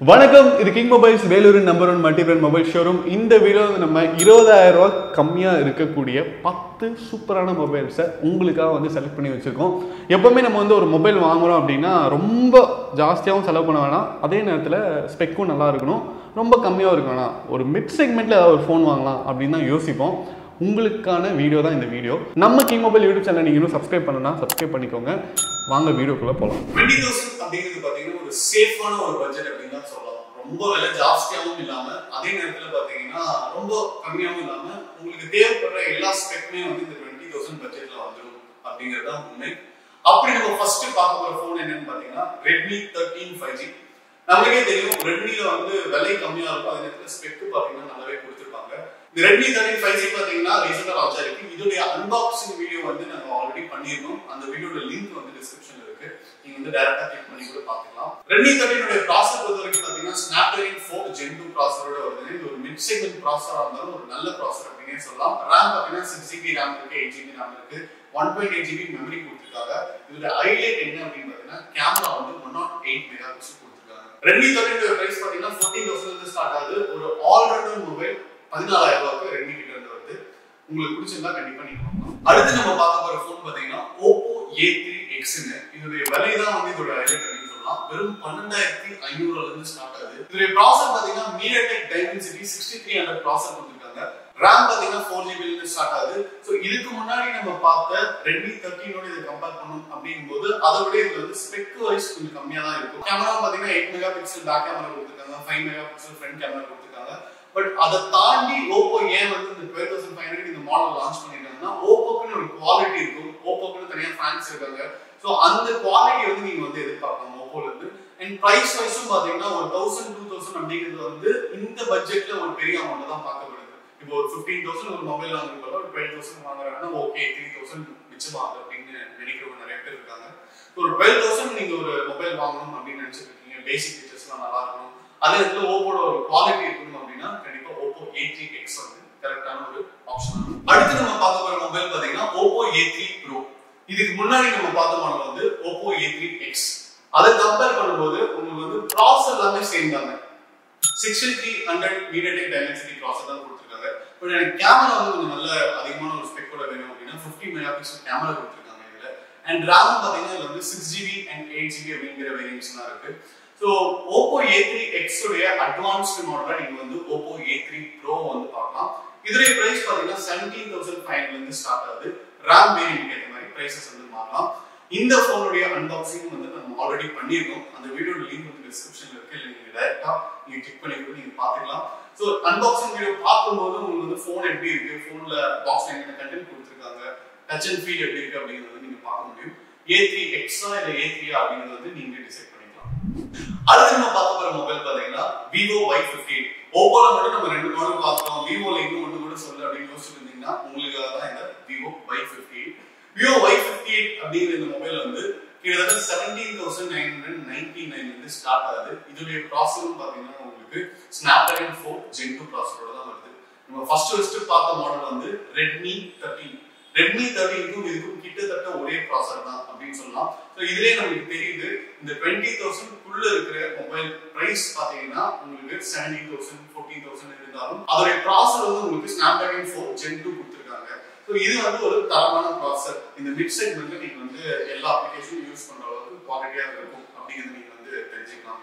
வணக்கம், இது king mobiles வேலூரின் number 1 multi brand mobile showroom. இந்த வீடியோவில் நம்ம 20,000 ரூபா கம்மியாக இருக்கக்கூடிய 10 சூப்பரான மொபைல்ஸை உங்களுக்காக செலக்ட் பண்ணி வச்சுருக்கோம். எப்போவுமே நம்ம ஒரு மொபைல் வாங்குகிறோம் அப்படின்னா ரொம்ப ஜாஸ்தியாகவும் செலவு பண்ண வேணாம், அதே நேரத்தில் ஸ்பெக்கும் நல்லா இருக்கணும், ரொம்ப கம்மியாக இருக்க வேணாம், ஒரு மிட் செக்மெண்ட்டில் ஏதாவது ஒரு ஃபோன் வாங்கலாம் அப்படின்னு தான் யோசிப்போம். உங்களுக்கான வீடியோ தான் இந்த வீடியோ. நம்ம கிங் மொபைல் யூடியூப் சேனல் நீங்கள் இன்னும் சப்ஸ்கிரைப் பண்ணலாம், சப்ஸ்கிரைப் பண்ணிக்கோங்க. வாங்க வீடியோக்குள்ளே போகலாம். 20,000 அப்படிங்கிறது பார்த்தீங்கன்னா ஒரு சேஃபான ஒரு பட்ஜெட் அப்படின்னு தான் சொல்லலாம். ரொம்ப விலை ஜாஸ்தியாகவும் இல்லாமல் அதே நேரத்தில் பார்த்தீங்கன்னா ரொம்ப கம்மியாகவும் இல்லாமல் உங்களுக்கு தேவைப்படுற எல்லா ஸ்பெக்குமே இந்த 20,000 பட்ஜெட்டில் வந்துடும் அப்படிங்கிறது தான் உண்மை. அப்படி நம்ம ஃபர்ஸ்ட் பார்க்க போகிற ஃபோன் என்னன்னு பார்த்தீங்கன்னா Redmi 13 5G. நமக்கே தெரியும் ரெட்மியில் விலை கம்மியாக இருக்கும், அதே நேரத்தில் ஸ்பெக்கு பார்த்தீங்கன்னா நல்லாவே கொடுத்துருப்பாங்க. இந்த Redmi 13 5G பார்த்தீங்கன்னா ரீசெண்டாக லான்ச் ஆயிருக்கு. இதோடைய அன்பாக்சிங் வீடியோ நாங்கள் ஆல்ரெடி பண்ணியிருந்தோம். அந்த வீடியோட லிங்க் டிஸ்கிரிப்ஷன்ல இருக்கு, நீங்க டைரக்டா கிளிக் பண்ணி கூட பார்த்துக்கலாம். Redmi 13 உடைய ப்ராசஸர் பொறுத்த வரைக்கும் பார்த்தீங்கன்னா Snapdragon 4 Gen 2 ப்ராசஸரோட வருது. இது ஒரு மிட் செக்மெண்ட் ப்ராசஸரா இருந்தாலும் ஒரு நல்ல ப்ராசஸர் அப்படினே சொல்லலாம். RAM பார்த்தீங்கன்னா 6GB RAM இருக்கு, 8GB RAM இருக்கு, 128GB மெமரி கொடுத்திருக்காங்க. இதோட ஹைலைட் என்ன அப்படின்னு பார்த்தீங்கன்னா கேமரா 108 மெகா பிக்சல் கொடுத்திருக்காங்க. Redmi 13 உடைய பிரைஸ் பார்த்தீங்கன்னா 14,000 இருந்து ஸ்டார்ட் ஆகுது. ஒரு ஆல் ரவுண்டர் மொபைல் 14,000 ரூபாய்க்கு Redmi கிட்ட இருந்து வருது. உங்களுக்கு பிடிச்சிருந்தா கண்டிப்பா நீங்க வாங்கலாம். அடுத்து நம்ம பார்க்க போற ஃபோன் பாத்தீங்கன்னா Oppo A3X. இதோட விலை தான் இதோட ஹைலைட் அப்படின்னு சொல்லலாம். வெறும் 12,500 இருந்து ஸ்டார்ட் ஆகுது. இதோட ப்ராசஸர் பாத்தீங்கன்னா MediaTek Dimensity 6300 ப்ராசஸர் கொடுத்திருக்காங்க. RAM பாத்தீங்கன்னா 4GB இருந்து ஸ்டார்ட் ஆகுது. சோ இதுக்கு முன்னாடி நம்ம பார்த்த Redmi 13 ஓட இத கம்பேர் பண்ணனும் அப்படிங்கும்போது அதை விட இது ஸ்பெக் வைஸ் கொஞ்சம் கம்மியா தான் இருக்கும். கேமரா பாத்தீங்கன்னா 8 மெகா பிக்சல் பேக் கேமரா கொடுத்திருக்காங்க, 5 மெகா பிக்சல் ஃப்ரண்ட் கேமரா கொடுத்திருக்காங்க. பட் அதை தாண்டி Oppo ஏன் இந்த 12,500 இந்த மாடல் லான்ச் பண்ணிருக்காங்கன்னா Oppoக்குன்னு ஒரு குவாலிட்டி இருக்கும், Oppoக்குன்னு தனியா ஃபேன்ஸ் இருக்காங்க. சோ அந்த குவாலிட்டி நீங்க எதிர்பார்க்கலாம் Oppoல இருந்து. அண்ட் பிரைஸ் வைஸும் பாத்தீங்கன்னா ஒரு 1000 2000 அப்படிங்கிறது இந்த பட்ஜெட்ல ஒரு பெரிய அமௌண்ட் தான் பார்க்கப்படுது. இப்போ ஒரு 15,000 ஒரு மொபைல் வாங்குறப்ப ஒரு 12,000 வாங்குறாங்கன்னா ஓகே 3,000 மிச்சமாகுது அப்படின்னு நினைக்கிறவங்க நிறைய பேர் இருக்காங்க. ஒரு 12,000 நீங்க ஒரு மொபைல் வாங்கணும் அப்படின்னு நினைச்சிட்டு இருக்கீங்க, பேசிக் ஃபீச்சர்ஸ்லாம் நல்லா இருக்கணும், அதே நேரத்தில் ஓப்போட ஒரு குவாலிட்டி இருக்கணும் அப்படின்னா கண்டிப்பா Oppo A3X கரெக்டான ஒரு ஆப்ஷன். அடுத்து நம்ம பார்க்க போற மொபைல் பாத்தீங்கன்னா Oppo A3 Pro. இதுக்கு முன்னாடி நம்ம பார்த்த மாடல் Oppo A3X. அதை கம்பேர் பண்ணும்போது உங்களுக்கு ப்ராசஸர் எல்லாமே சேம் தாங்க. 6300 MediaTek Dimensity ப்ராசஸர் தான் கொடுத்திருக்காங்க. பட் எனக்கு கேமரா கொஞ்சம் நல்ல அதிகமான ஒரு ஸ்பெக்கோட வேணும் அப்படின்னா 50 மெகா பிக்சல் கேமரா கொடுத்திருக்காங்க இதுல. அண்ட் RAM பாத்தீங்கன்னா இதுல 6GB and 8GB அப்படிங்கிற வேரியன்ட்ஸ்லாம் இருக்கு. So Oppo A3X உடைய அட்வான்ஸ்டு மாடல்ல நீங்க Oppo A3 Pro பார்க்கலாம். இதோட பிரைஸ் பாத்தீங்கன்னா 17,500 இருந்து ஸ்டார்ட் ஆகுது. RAM வேரியன்ட் ஏத்த மாதிரி பிரைசஸ் மாறலாம். இந்த போனுடைய அன்பாக்சிங் நம்ம ஆல்ரெடி பண்ணிருக்கோம். அந்த வீடியோட லிங்க் டிஸ்கிரிப்ஷன்ல இருக்கு, இல்ல நீங்க டைரக்டா நீங்க கிளிக் பண்ணி கூட நீங்க பாத்துக்கலாம். சோ அன்பாக்சிங் வீடியோ பார்க்கும்போது உங்களுக்கு போன் எப்படி இருக்கு, போன்ல பாக்ஸ்ல என்ன கண்டென்ட் கொடுத்திருக்காங்க, டச் அண்ட் ஃபீல் எப்படி இருக்கு அப்படிங்கறது நீங்க பார்க்க முடியும். A3X இல்ல A3 அப்படிங்கறது நீங்க டிசைட் பண்ணிக்கலாம். அடுத்து நம்ம பார்க்க போற மொபைல் பாத்தீங்கன்னா Vivo Y58. Oppoல மட்டும் நம்ம ரெண்டு மாடல் பார்த்தோம், Vivoல இன்னும் ஒன்னு கூட சொல்ல அப்படின்னு யோசிச்சுட்டு இருந்தீங்கன்னா உங்களுக்காக தான் இந்த Vivo Y58. Vivo Y58 அப்படிங்கிற இந்த மொபைல் கிட்டத்தட்ட 17,999 இருந்து ஸ்டார்ட் ஆகுது. இதோடைய ப்ராசஸரும் பாத்தீங்கன்னா உங்களுக்கு Snapdragon 4 Gen 2 ப்ராசஸரோட தான் வருது. நம்ம ஃபர்ஸ்ட் பார்த்த மாடல் Redmi 13. Redmi 13க்கும் இதுக்கும் கிட்டத்தட்ட ஒரே ப்ராசஸர் தான் அப்படின்னு சொல்லலாம். சோ இதுலயே நமக்கு தெரியுது இந்த 20,000 குள்ள இருக்கிற மொபைல் பிரைஸ் பாத்தீங்கன்னா உங்களுக்கு 17,000 14,000 இருந்தாலும் அதோட ப்ராசஸர் உங்களுக்கு Snapdragon 4 Gen 2 கொடுத்திருக்காங்க. சோ இது ஒரு தரமான ப்ராசஸர். இந்த மிட் செக்மெண்ட்ல நீங்க எல்லா அப்ளிகேஷனும் யூஸ் பண்ற அளவுக்கு குவாலிட்டியா இருக்கும் அப்படிங்கிறது நீங்க தெரிஞ்சுக்கலாம்.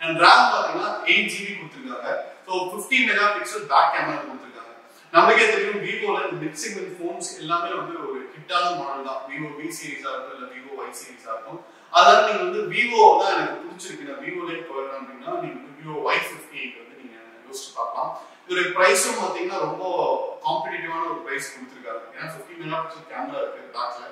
அண்ட் RAM பாத்தீங்கன்னா 8GB கொடுத்திருக்காங்க. So 50 mega pixel back camera கொடுத்திருக்காங்க. நமக்கே தெரியும் Vivoல மிட் செக்மெண்ட் போன்ஸ் எல்லாமே ஒரு ஹிட்டான மாடல் தான். Vivo V சீரிஸா இருக்கும், இல்ல Vivo Y சீரிஸா இருக்கும். அதனால நீங்க Vivo தான் எனக்கு பிடிச்சிருக்கு, நான் Vivoலே போறேன் அப்படின்னா நீங்க Vivo Y58 நீங்க யோசிச்சு பார்க்கலாம். இதோட பிரைஸும் பாத்தீங்கன்னா ரொம்ப காம்படிட்டிவான ஒரு பிரைஸ் கொடுத்திருக்காங்க. ஏன்னா 50 மெகா பிக்சல் கேமரா இருக்கு பேக்ல.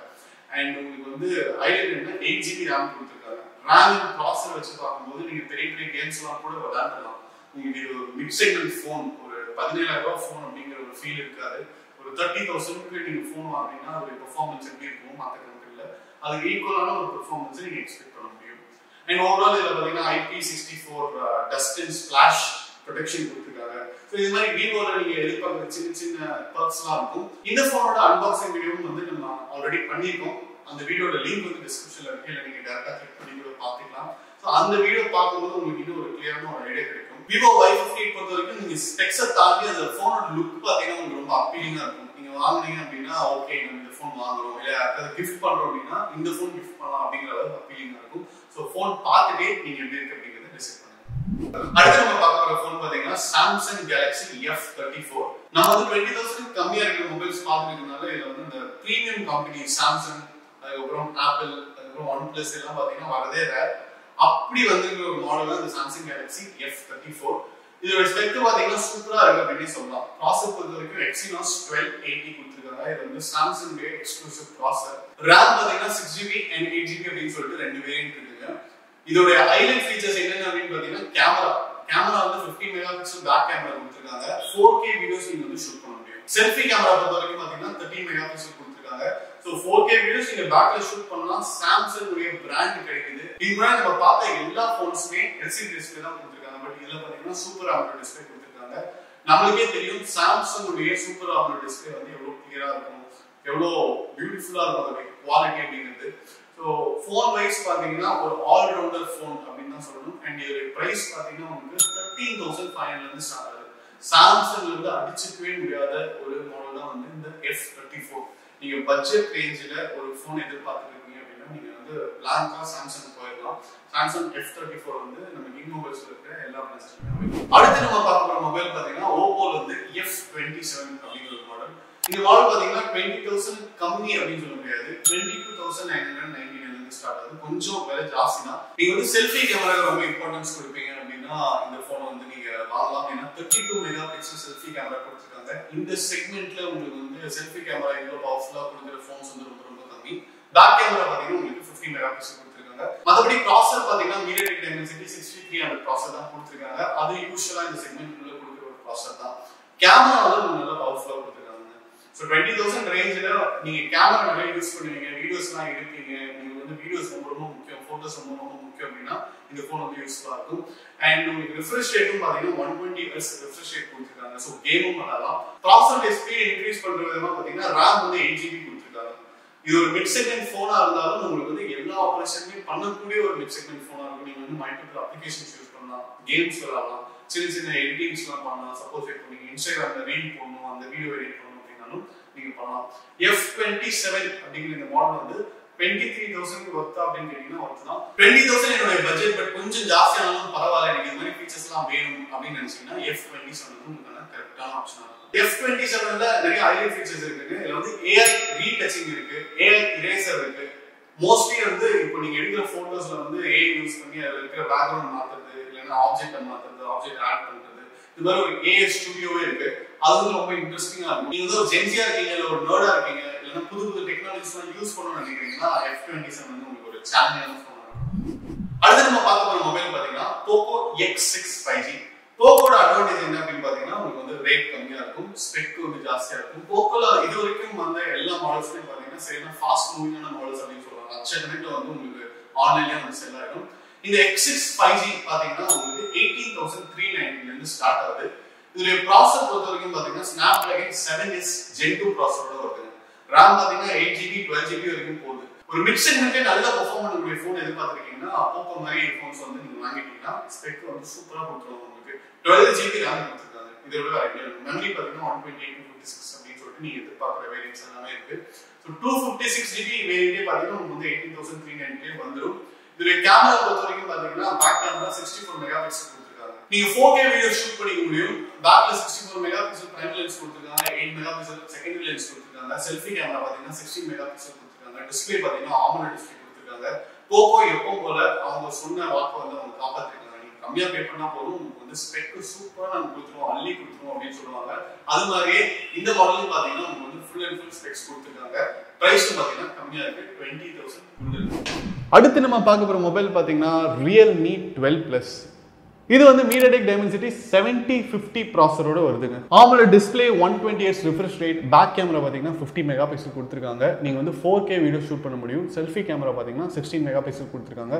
அண்ட் உங்களுக்கு ஹைலைட் என்ன 8GB RAM கொடுத்திருக்காங்க. RAM ப்ராசஸர் வச்சு பார்க்கும்போது நீங்க பெரிய பெரிய கேம்ஸ் எல்லாம் கூட விளையாடலாம். உங்களுக்கு இது ஒரு மிட் செக்மெண்ட் போன், ஒரு 17,000 ரூபாய் போன் அப்படிங்கிற ஒரு ஃபீல் இருக்காது. ஒரு 30,000க்கு நீங்க போன் வாங்கினீங்கன்னா அதோட பெர்ஃபார்மன்ஸ் எப்படி இருக்கும் மற்ற கம்பெனில அதுக்கு ஈக்குவலான ஒரு பெர்ஃபார்மன்ஸ் நீங்க எக்ஸ்பெக்ட் பண்ண முடியும். அண்ட் ஓவரால் இதுல பாத்தீங்கன்னா IP64 dust and splash protection கொடுத்திருக்காங்க. சோ இது மாதிரி Vivoல நீங்க எதிர்பார்க்குற சின்ன சின்ன பர்க்ஸ்லாம் இருக்கும். இந்த போனோட அன்பாக்சிங் வீடியோவும் நம்ம ஆல்ரெடி பண்ணிருக்கோம். அந்த வீடியோட லிங்க் டிஸ்கிரிப்ஷன்ல இருக்கு, இல்ல நீங்க டைரக்டா கிளிக் பண்ணி கூட பாத்துக்கலாம். ஸோ அந்த வீடியோ பார்க்கும்போது உங்களுக்கு இன்னும் ஒரு கிளியரான ஒரு ஐடியா கிடைக்கும். விவோ Y58 பொறுத்த வரைக்கும் நீங்க ஸ்பெக்ஸை தாண்டி அந்த ஃபோனோட லுக் பார்த்தீங்கன்னா உங்களுக்கு ரொம்ப அப்பீலிங்கா இருக்கும். நீங்க வாங்குனீங்க அப்படின்னா ஓகே நம்ம இந்த ஃபோன் வாங்குறோம், இல்லை யாருக்காவது கிஃப்ட் பண்றோம் அப்படின்னா இந்த ஃபோன் கிஃப்ட் பண்ணலாம் அப்படிங்கிற அளவுக்கு அப்பீலிங்கா இருக்கும். ஸோ ஃபோன் பார்த்துட்டே நீங்க எப்படி இருக்கு அப்படிங்கிறத டிசைட் பண்ணுங்க. அடுத்து நம்ம பார்க்க போற ஃபோன் பாத்தீங்கன்னா Samsung Galaxy F34. நம்ம வந்து 20,000 கம்மியா இருக்கிற மொபைல்ஸ் பார்த்துக்கிறதுனால இதுல வந்து இந்த பிரீமியம் கம்பெனி சாம்சங், அதுக்கப்புறம் ஆப்பிள், அதுக்கப்புறம் OnePlus எல்லாம் பாத்தீங்கன்னா வரதே ரேர். அப்படி வந்திருக்கிற ஒரு மாடல் தான் இந்த Samsung Galaxy F34. இதோட ஸ்பெக் பாத்தீங்கன்னா சூப்பரா இருக்கு அப்படின்னு சொல்லலாம். ப்ராசஸர் பொறுத்த வரைக்கும் Exynos 1280 கொடுத்திருக்காங்க. இது வந்து Samsung எக்ஸ்க்ளூசிவ் ப்ராசஸர். RAM பாத்தீங்கன்னா 6GB and 8GB அப்படின்னு சொல்லிட்டு ரெண்டு வேரியன்ட் இருக்குங்க. இதோட ஹைலைட் ஃபீச்சர்ஸ் என்னென்ன அப்படின்னு பாத்தீங்கன்னா கேமரா வந்து 50 மெகாபிக்சல் பேக் கேமரா கொடுத்திருக்காங்க. 4K வீடியோஸ் நீங்க வந்து ஷூட் பண்ண முடியும். செல்ஃபி கேமரா பொறுத்த வரைக்கும் பாத்தீங்கன்னா 13 மெகாபிக்சல் கொடுத்திருக்காங்க. சோ 4K வீடியோஸ் நீங்க பேக்ல ஷூட் பண்ணலாம். சாம்சங் உடைய பிராண்ட் கிடைக்குது. இதுக்கு நம்ம பார்த்த எல்லா போன்ஸ்மே LCD டிஸ்ப்ளே தான் கொடுத்திருக்காங்க. பட் இதுல பாத்தீங்கன்னா சூப்பர் AMOLED டிஸ்ப்ளே கொடுத்திருக்காங்க. நமக்கே தெரியும் சாம்சங் உடைய சூப்பர் AMOLED டிஸ்ப்ளே வந்து எவ்வளவு கிளியரா இருக்கும், எவ்வளவு பியூட்டிஃபுல்லா இருக்கும் அதோட குவாலிட்டி அப்படிங்கிறது. ஸோ ஃபோன் வைஸ் பார்த்தீங்கன்னா ஒரு ஆல்ரவுண்டர் ஃபோன் அப்படின்னு தான் சொல்லணும். அண்ட் இதோட ப்ரைஸ் பார்த்தீங்கன்னா உங்களுக்கு 13,500 ஸ்டார்ட் ஆகுது. சாம்சங்ல இருந்து அடிச்சுக்கவே முடியாத ஒரு மாடல் தான் வந்து இந்த F34. நீங்க பட்ஜெட் ரேஞ்சில் ஒரு ஃபோன் எதிர்பார்த்துருக்கீங்க அப்படின்னா நீங்க வந்து பிளாங்கா சாம்சங் போயிடலாம். சாம்சங் F34 வந்து நம்ம கிங் மொபைல்ஸ் இருக்கிற எல்லா பிரான்ச்சஸ்மே. அடுத்து நம்ம பார்க்க போற மொபைல் பார்த்தீங்கன்னா ஓப்போல வந்து F27 அப்படிங்கிற ஒரு மாடல். இந்த மாடல் பாத்தீங்கன்னா 20,000 கம்மி அப்படின்னு சொல்ல முடியாது. 22,999 இருந்து ஸ்டார்ட் ஆகுது. கொஞ்சம் விலை ஜாஸ்தி தான். நீங்க வந்து செல்ஃபி கேமரா ரொம்ப இம்பார்ட்டன்ஸ் கொடுப்பீங்க அப்படின்னா இந்த போன் வந்து நீங்க வாங்கலாம். ஏன்னா 32 மெகாபிக்சல் செல்ஃபி கேமரா கொடுத்துருக்காங்க. இந்த செக்மெண்ட்ல உங்களுக்கு வந்து செல்ஃபி கேமரா இவ்வளவு பவர்ஃபுல்லா கொடுக்குற போன்ஸ் வந்து ரொம்ப கம்மி. பேக் கேமரா பாத்தீங்கன்னா உங்களுக்கு 50 மெகாபிக்சல் கொடுத்துருக்காங்க. மற்றபடி ப்ராசஸர் பாத்தீங்கன்னா MediaTek Dimensity 6300 ப்ராசஸர் தான் கொடுத்துருக்காங்க. அது யூஸ்வலா இந்த செக்மெண்ட்குள்ள கொடுக்குற ஒரு ப்ராசஸர் தான். கேமரா வந்து நல்ல பவர்ஃபுல்லா கொடுத்துருக்காங்க. So 20,000 ரேஞ்சில நீங்க கேமரா நிறைய யூஸ் பண்ணுவீங்க, வீடியோஸ்லாம் எடுப்பீங்க, நீங்க வந்து வீடியோஸ் ரொம்ப முக்கியம், போட்டோஸ் ரொம்ப முக்கியம் அப்படின்னா இந்த போன் வந்து யூஸ்ஃபுல்லா இருக்கும். அண்ட் உங்களுக்கு ரிஃப்ரெஷ் ரேட்டும் பாத்தீங்கன்னா 120 Hz ரிஃப்ரெஷ் ரேட் கொடுத்திருக்காங்க. சோ கேமும் பண்ணலாம். ப்ராசஸர் ஸ்பீட் இன்க்ரீஸ் பண்ற விதமா பாத்தீங்கன்னா RAM வந்து 8GB கொடுத்திருக்காங்க. இது ஒரு மிட் செக்மெண்ட் போனா இருந்தாலும் உங்களுக்கு வந்து எல்லா ஆபரேஷனுமே பண்ணக்கூடிய ஒரு மிட் செக்மெண்ட் போனா இருக்கும். நீங்க வந்து மல்டிபிள் அப்ளிகேஷன்ஸ் யூஸ் பண்ணலாம், கேம்ஸ் விளையாடலாம், சின்ன எடிட்டிங்ஸ்லாம் பண்ணலாம். சப்போஸ் இப்போ நீங்க இன்ஸ்டாகிராம்ல ரீல் போடணும், அந்த வீடியோ எடிட் நீங்க பண்ணலாம். F27 அப்படிங்கிற இந்த மாடல் வந்து 23,000 ஒர்த்தா அப்படின்னு கேட்டீங்கன்னா ஒர்த் தான். 20,000 என்னோட பட்ஜெட், பட் கொஞ்சம் ஜாஸ்தியானாலும் பரவாயில்ல, எனக்கு இந்த மாதிரி ஃபீச்சர்ஸ் எல்லாம் வேணும் அப்படின்னு நினைச்சீங்கன்னா F27 வந்து உங்களுக்கான கரெக்டான ஆப்ஷனா இருக்கும். F27ல நிறைய ஹைலைட் ஃபீச்சர்ஸ் இருக்கு. இதுல வந்து AI ரீடச்சிங் இருக்கு, AI இரேசர் இருக்கு. மோஸ்ட்லி வந்து இப்போ நீங்க எடுக்கிற போட்டோஸ்ல வந்து AI யூஸ் பண்ணி அதுல இருக்கிற பேக்ரவுண்ட் மாத்துறது, இல்லைன்னா ஆப்ஜெக்ட் மாத்துறது, ஆப்ஜெக்ட் ஆட் பண்றது, இது மாதிரி ஒரு AI ஸ்டுடியோவே இருக்கு. அது வந்து ரொம்ப இன்ட்ரெஸ்டிங்கா இருக்கும். நீங்க வந்து ஒரு ஜென்சியா இருக்கீங்க, இல்ல ஒரு நர்டா இருக்கீங்க, இல்லைன்னா புது டெக்னாலஜிஸ் எல்லாம் யூஸ் பண்ணணும்னு நினைக்கிறீங்கன்னா F27 வந்து உங்களுக்கு ஒரு சேலஞ்சான ஃபோன் இருக்கும். அடுத்து நம்ம பார்க்க போற மொபைல் பாத்தீங்கன்னா Poco X6 5G. போக்கோட அட்வான்டேஜ் என்ன அப்படின்னு பாத்தீங்கன்னா உங்களுக்கு வந்து ரேட் கம்மியா இருக்கும், ஸ்பெக் வந்து ஜாஸ்தியா இருக்கும். போக்கோல இது வரைக்கும் வந்த எல்லா மாடல்ஸ்லயும் பாத்தீங்கன்னா சரியான ஃபாஸ்ட் மூவிங்கான மாடல்ஸ் அப்படின்னு சொல்றாங்க. லட்சக்கணக்கில் வந்து உங்களுக்கு ஆன்லைன்லயே வந்து செல் ஆயிடும். இந்த X6 5G பாத்தீங்கன்னா உங்களுக்கு 18,390 இருந்து ஸ்டார்ட் ஆகுது. இதுல ப்ராசஸர் பொறுத்த வரைக்கும் பாத்தீங்கன்னா Snapdragon 7S Gen 2 ப்ராசஸரோட வருது. RAM பாத்தீங்கன்னா 8GB 12GB வரைக்கும் போகுது. ஒரு மிட் செக்மெண்ட்ல நல்ல பெர்ஃபார்ம் பண்ணக்கூடிய ஃபோன் எதிர்பார்த்திருக்கீங்கன்னா Poco மாதிரி ஃபோன்ஸ் வந்து நீங்க வாங்கிட்டீங்கன்னா ஸ்பெக் வந்து சூப்பரா கொடுத்துருவாங்க. உங்களுக்கு 12GB RAM கொடுத்துருக்காங்க. இதோட மெமரி பாத்தீங்கன்னா 128 256 அப்படின்னு சொல்லிட்டு நீங்க எதிர்பார்க்குற வேரியன்ட்ஸ் எல்லாமே இருக்கு. ஸோ 256GB வேரியன்டே பாத்தீங்கன்னா உங்களுக்கு வந்து 18,390 வந்துடும். இதுல கேமரா பொறுத்த வரைக்கும் பாத்தீங்கன்னா பேக் கேமரா 64 மெகாபிக்சல் கொடுத்திருக்காங்க. நீங்க 4K வீடியோ ஷூட் பண்ணிக்க முடியும். பேக்ல 64 மெகாபிக்சல் பிரைமரி லென்ஸ் கொடுத்திருக்காங்க, 8 மெகாபிக்சல் செகண்டரி லென்ஸ் கொடுத்திருக்காங்க. செல்ஃபி கேமரா பாத்தீங்கன்னா 16 மெகாபிக்சல் கொடுத்திருக்காங்க. டிஸ்ப்ளே பாத்தீங்கன்னா AMOLED டிஸ்ப்ளே கொடுத்திருக்காங்க. Poco எப்பவும் போல அவங்க சொன்ன வாக்கு வந்து அவங்க காப்பாத்திருக்காங்க. நீங்க கம்மியா பே பண்ணா போதும், உங்களுக்கு வந்து ஸ்பெக் சூப்பரா நாங்க கொடுத்துருவோம், அள்ளி கொடுத்துருவோம் அப்படின்னு சொல்லுவாங்க. அது மாதிரியே இந்த மாடலும் பாத்தீங்கன்னா உங்களுக்கு வந்து ஃபுல் அண்ட் ஃபுல் ஸ்பெக்ஸ் கொடுத்திருக்காங்க. பிரைஸும் பாத்தீங்கன்னா கம்மியா இருக்கு, 20,000 கொடுத்துருக்கு. அடுத்து நம்ம பார்க்க போற மொபைல் பாத்தீங்கன்னா Realme 12 Plus. இது வந்து MediaTek Dimensity 7050 ப்ராசரோட வருதுங்க. AMOLED display, 120Hz refresh rate, back camera பாத்தீங்கன்னா 50 மெகா பிக்சல் கொடுத்திருக்காங்க. நீங்க வந்து 4K வீடியோ ஷூட் பண்ண முடியும். செல்ஃபி கேமரா பாத்தீங்கன்னா 16 மெகா பிக்சல் கொடுத்திருக்காங்க.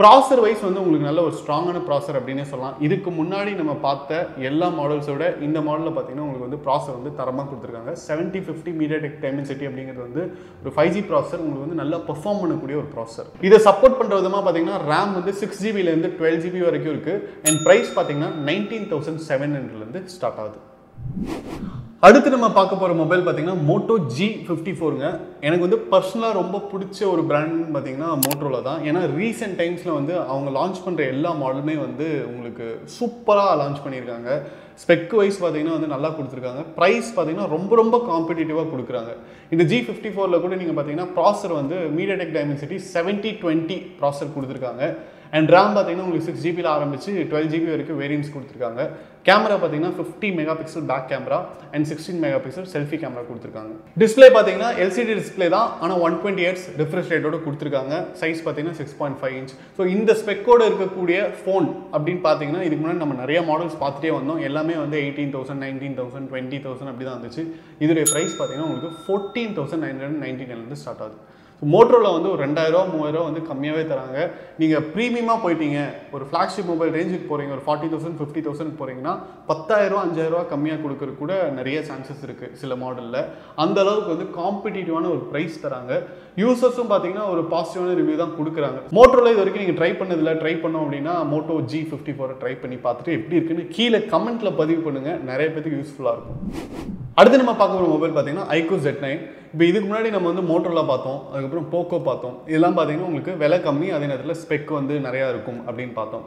ப்ராசர் வைஸ் வந்து உங்களுக்கு நல்ல ஒரு ஸ்ட்ராங்கான ப்ராசர் அப்படினே சொல்லலாம். இதுக்கு முன்னாடி நம்ம பார்த்த எல்லா மாடல்ஸோட இந்த மாடல்ல பாத்தீங்கன்னா உங்களுக்கு வந்து ப்ராசர் வந்து தரமா கொடுத்திருக்காங்க. 7050 MediaTek Dimensity அப்படிங்கிறது வந்து ஒரு 5G ப்ராசர், உங்களுக்கு வந்து நல்லா பெர்ஃபார்ம் பண்ணக்கூடிய ஒரு ப்ராசர். இதை சப்போர்ட் பண்ற விதமா பாத்தீங்கன்னா RAM வந்து 6GB ல இருந்து 12GB வரைக்கும் இருக்கு. அண்ட் பிரைஸ் பாத்தீங்கன்னா 19,700 ல இருந்து ஸ்டார்ட் ஆகுது. அடுத்து நம்ம பார்க்க போற மொபைல் பாத்தீங்கன்னா Moto G54ங்க. எனக்கு வந்து பர்சனலா ரொம்ப பிடிச்ச ஒரு பிராண்ட் பாத்தீங்கன்னா Motorola தான். ஏன்னா ரீசெண்ட் டைம்ஸ்ல வந்து அவங்க லான்ச் பண்ற எல்லா மாடலுமே வந்து உங்களுக்கு சூப்பரா லான்ச் பண்ணியிருக்காங்க. ஸ்பெக் வைஸ் பாத்தீங்கன்னா வந்து நல்லா கொடுத்துருக்காங்க. பிரைஸ் பாத்தீங்கன்னா ரொம்ப காம்படிட்டிவா கொடுக்குறாங்க. இந்த G54ல கூட நீங்க பாத்தீங்கன்னா ப்ராசர் வந்து MediaTek Dimensity 7020 ப்ராசர் கொடுத்துருக்காங்க. அண்ட் RAM பார்த்தீங்கன்னா உங்களுக்கு 6GB ல ஆரம்பிச்சு 12GB வரைக்கும் வேரியன்ஸ் கொடுத்துருக்காங்க. கேமரா பார்த்தீங்கன்னா 50 mega pixel back camera and 16 mega pixel selfie camera கொடுத்துருக்காங்க. டிஸ்பிளே பார்த்தீங்கன்னா LCD டிஸ்பிளே தான், ஆனால் 120Hz ரிஃப்ரெஷ் ரேட்டோட கொடுத்துருக்காங்க. சைஸ் பார்த்தீங்கன்னா 6.5 இன்ச். ஸோ இந்த ஸ்பெக்கோட இருக்கக்கூடிய ஃபோன் அப்படின்னு பார்த்தீங்கன்னா இதுக்கு முன்னாடி நம்ம நிறைய மாடல்ஸ் பார்த்துட்டே வந்தோம். எல்லாமே வந்து 18,000, 19,000, 20,000 அப்படி தான் இருந்துச்சு. இதோடைய ப்ரைஸ் பார்த்தீங்கன்னா உங்களுக்கு 14,999 ஸ்டார்ட் ஆகுது. மோட்டரோல வந்து ஒரு 2000 3000 வந்து கம்மியாகவே தராங்க. நீங்கள் ப்ரீமியமாக போயிட்டீங்க, ஒரு ஃப்ளாக்ஷிப் மொபைல் ரேஞ்சுக்கு போகிறீங்க, ஒரு 40,000 50,000 போகிறீங்கன்னா 10,000 5,000 கம்மியாக கொடுக்கறது கூட நிறைய சான்சஸ் இருக்குது சில மாடலில். அந்த அளவுக்கு வந்து காம்படிட்டிவான ஒரு ப்ரைஸ் தராங்க. யூசர்ஸும் பார்த்தீங்கன்னா ஒரு பாசிட்டிவான ரிவ்யூ தான் கொடுக்குறாங்க. மோட்டரோல இது வரைக்கும் நீங்கள் ட்ரை பண்ணதில்லை, ட்ரை பண்ணோம் அப்படின்னா Moto G54 ட்ரை பண்ணி பார்த்துட்டு எப்படி இருக்குன்னு கீழே கமெண்ட்டில் பதிவு பண்ணுங்கள். நிறைய பேருக்கு யூஸ்ஃபுல்லாக இருக்கும். அடுத்து நம்ம பார்க்க போகிற மொபைல் பார்த்தீங்கன்னா iQOO Z9. இப்போ இதுக்கு முன்னாடி நம்ம வந்து மோட்டரோல பார்த்தோம், அதுக்கப்புறம் போக்கோ பார்த்தோம். இதெல்லாம் பார்த்தீங்கன்னா உங்களுக்கு விலை கம்மி, அதே நேரத்தில் ஸ்பெக் வந்து நிறையா இருக்கும் அப்படின்னு பார்த்தோம்.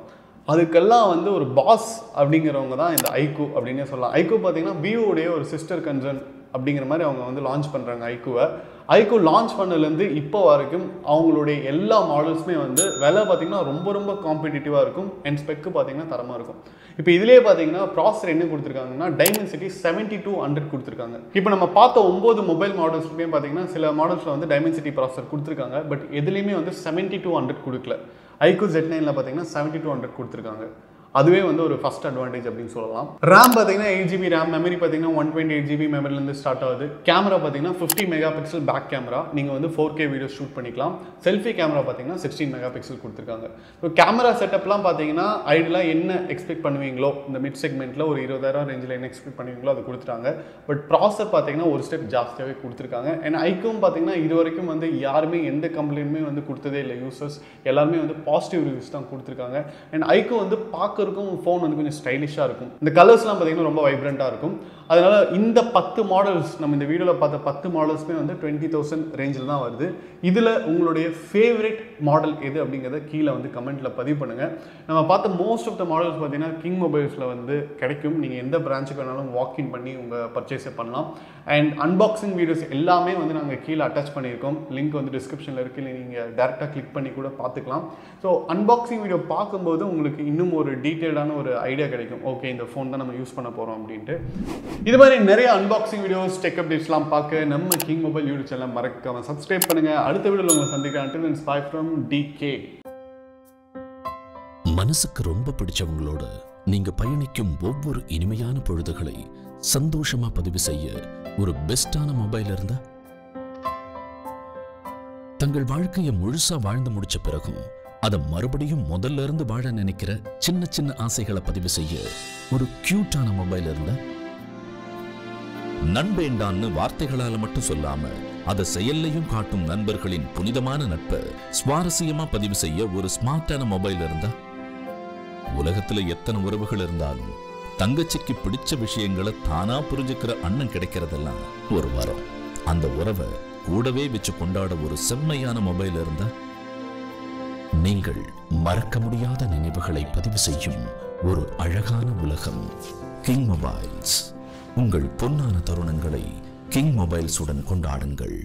அதுக்கெல்லாம் வந்து ஒரு பாஸ் அப்படிங்கிறவங்க தான் இந்த iQOO அப்படின்னே சொல்லலாம். iQOO பார்த்தீங்கன்னா விவோடைய ஒரு சிஸ்டர் கன்சர்ன் அப்படிங்கிற மாதிரி அவங்க வந்து லான்ச் பண்ணுறாங்க iQOO. iQOO லான்ச் பண்ணலேருந்து இப்போ வரைக்கும் அவங்களுடைய எல்லா மாடல்ஸுமே வந்து விலை பார்த்தீங்கன்னா ரொம்ப காம்படிட்டிவாக இருக்கும். அண்ட் ஸ்பெக்கு பார்த்தீங்கன்னா தரமாக இருக்கும். இப்போ இதிலே பார்த்தீங்கன்னா ப்ராசர் என்ன கொடுத்துருக்காங்கன்னா Dimensity 7200 கொடுத்துருக்காங்க. இப்போ நம்ம பார்த்த 9 மொபைல் மாடல்ஸ்லுமே பார்த்தீங்கன்னா சில மாடல்ஸில் வந்து Dimensity ப்ராசர் கொடுத்துருக்காங்க. பட் எதுலேயுமே வந்து 7200 கொடுக்கல. iQOO Z9ல பார்த்தீங்கன்னா 7200 கொடுத்துருக்காங்க. அதுவே வந்து ஒரு ஃபர்ஸ்ட் அட்வான்டேஜ் அப்படின்னு சொல்லலாம். RAM பார்த்தீங்கன்னா 8GB RAM, மெமரி பார்த்தீங்கன்னா 128GB மெமரிலேருந்து ஸ்டார்ட் ஆகுது. கேமரா பார்த்தீங்கன்னா 50 மெகா பிக்சல் பேக் கேமரா, நீங்கள் வந்து 4K வீடியோ ஷூட் பண்ணிக்கலாம். செல்ஃபி கேமரா பார்த்தீங்கன்னா 16 மெகா பிக்சல் கொடுத்துருக்காங்க. ஸோ கேமரா செட்டப்லாம் பார்த்தீங்கன்னா ஐடியலாக என்ன எக்ஸ்பெக்ட் பண்ணுவீங்களோ, இந்த மிட் செக்மெண்ட்டில் ஒரு 20,000 ரேஞ்சில் என்ன எக்ஸ்பெக்ட் பண்ணுவீங்களோ அது கொடுத்துட்டாங்க. பட் ப்ராசர் பார்த்தீங்கன்னா ஒரு ஸ்டெப் ஜாஸ்தியாகவே கொடுத்துருக்காங்க. அண்ட் iQOO பார்த்தீங்கன்னா இது வரைக்கும் வந்து யாருமே எந்த கம்ப்ளைண்ட்டுமே வந்து கொடுத்ததே இல்லை. யூசர்ஸ் எல்லாருமே வந்து பாசிட்டிவ் ரிவ்யூஸ் தான் கொடுத்துருக்காங்க. அண்ட் iQOO வந்து பார்க்கறதுக்கும் ஃபோன் வந்து கொஞ்சம் ஸ்டைலிஷாக இருக்கும். இந்த கலர்ஸ்லாம் பார்த்தீங்கன்னா ரொம்ப வைப்ரண்ட்டாக இருக்கும். அதனால இந்த 10 மாடல்ஸ் நம்ம இந்த வீடியோவில் பார்த்த 10 மாடல்ஸுமே வந்து 20,000 ரேஞ்சில் தான் வருது. இதில் உங்களுடைய ஃபேவரட் மாடல் எது அப்படிங்கிறத கீழே வந்து கமெண்ட்டில் பதிவு பண்ணுங்கள். நம்ம பார்த்த மோஸ்ட் ஆஃப் த மாடல்ஸ் பார்த்தீங்கன்னா கிங் மொபைல்ஸில் வந்து கிடைக்கும். நீங்கள் எந்த பிரான்ச்சுக்கு வேணாலும் வாக்இன் பண்ணி உங்கள் பர்ச்சேஸை பண்ணலாம். அண்ட் அன்பாக்சிங் வீடியோஸ் எல்லாமே வந்து நாங்கள் கீழே அட்டாச் பண்ணியிருக்கோம். லிங்க் வந்து டிஸ்கிரிப்ஷனில் இருக்குது, நீங்கள் டேரெக்டாக கிளிக் பண்ணி கூட பார்த்துக்கலாம். ஸோ அன்பாக்சிங் வீடியோ பார்க்கும்போது உங்களுக்கு இன்னும் ஒரு டீட்டெயிலான ஒரு ஐடியா கிடைக்கும். ஓகே, இந்த ஃபோன் தான் நம்ம யூஸ் பண்ண போகிறோம் அப்படின்ட்டு. இது மாதிரி நிறைய அன்பாக்சிங் வீடியோஸ், டெக் அப்டேட்ஸ்லாம் பார்க்க நம்ம கிங் மொபைல் யூடியூப் சேனல் மறக்காம சப்ஸ்கிரைப் பண்ணுங்க. அடுத்த வீடியோவில் உங்களை சந்திக்கிறேன். Until then, bye from DK. மனசுக்கு ரொம்ப பிடிச்சவங்களோட நீங்க பயணிக்கும் ஒவ்வொரு இனிமையான பொழுதுகளை சந்தோஷமா பதிவு செய்ய ஒரு பெஸ்டான மொபைல் இருந்தா, தங்கள் வாழ்க்கையை முழுசா வாழ்ந்து முடிச்ச பிறகும் அதை மறுபடியும் முதல்ல இருந்து வாழ நினைக்கிற சின்ன சின்ன ஆசைகளை பதிவு செய்ய ஒரு கியூட்டான மொபைல் இருந்தா, நண்பேண்டான்னு வார்த்தைகளால மட்டும் சொல்லாம அதை செயல்லையும் காட்டும் நண்பர்களின் புனிதமான நட்பை சுவாரஸ்யமா பதிவு செய்ய ஒரு ஸ்மார்ட்டான மொபைல் இருந்தா, உலகத்துல எத்தனை உறவுகள் இருந்தாலும் தங்கச்சிக்கு பிடிச்ச விஷயங்களை தானா புரிஞ்சுக்கிற அண்ணன் கிடைக்கிறதெல்லாம் ஒரு வரம். அந்த உறவை கூடவே வச்சு கொண்டாட ஒரு செம்மையான மொபைல் இருந்தா, நீங்கள் மறக்க முடியாத நினைவுகளை பதிவு செய்யும் ஒரு அழகான உலகம் கிங் மொபைல்ஸ். உங்கள் பொன்னான தருணங்களை கிங் மொபைல்ஸுடன் கொண்டாடுங்கள்.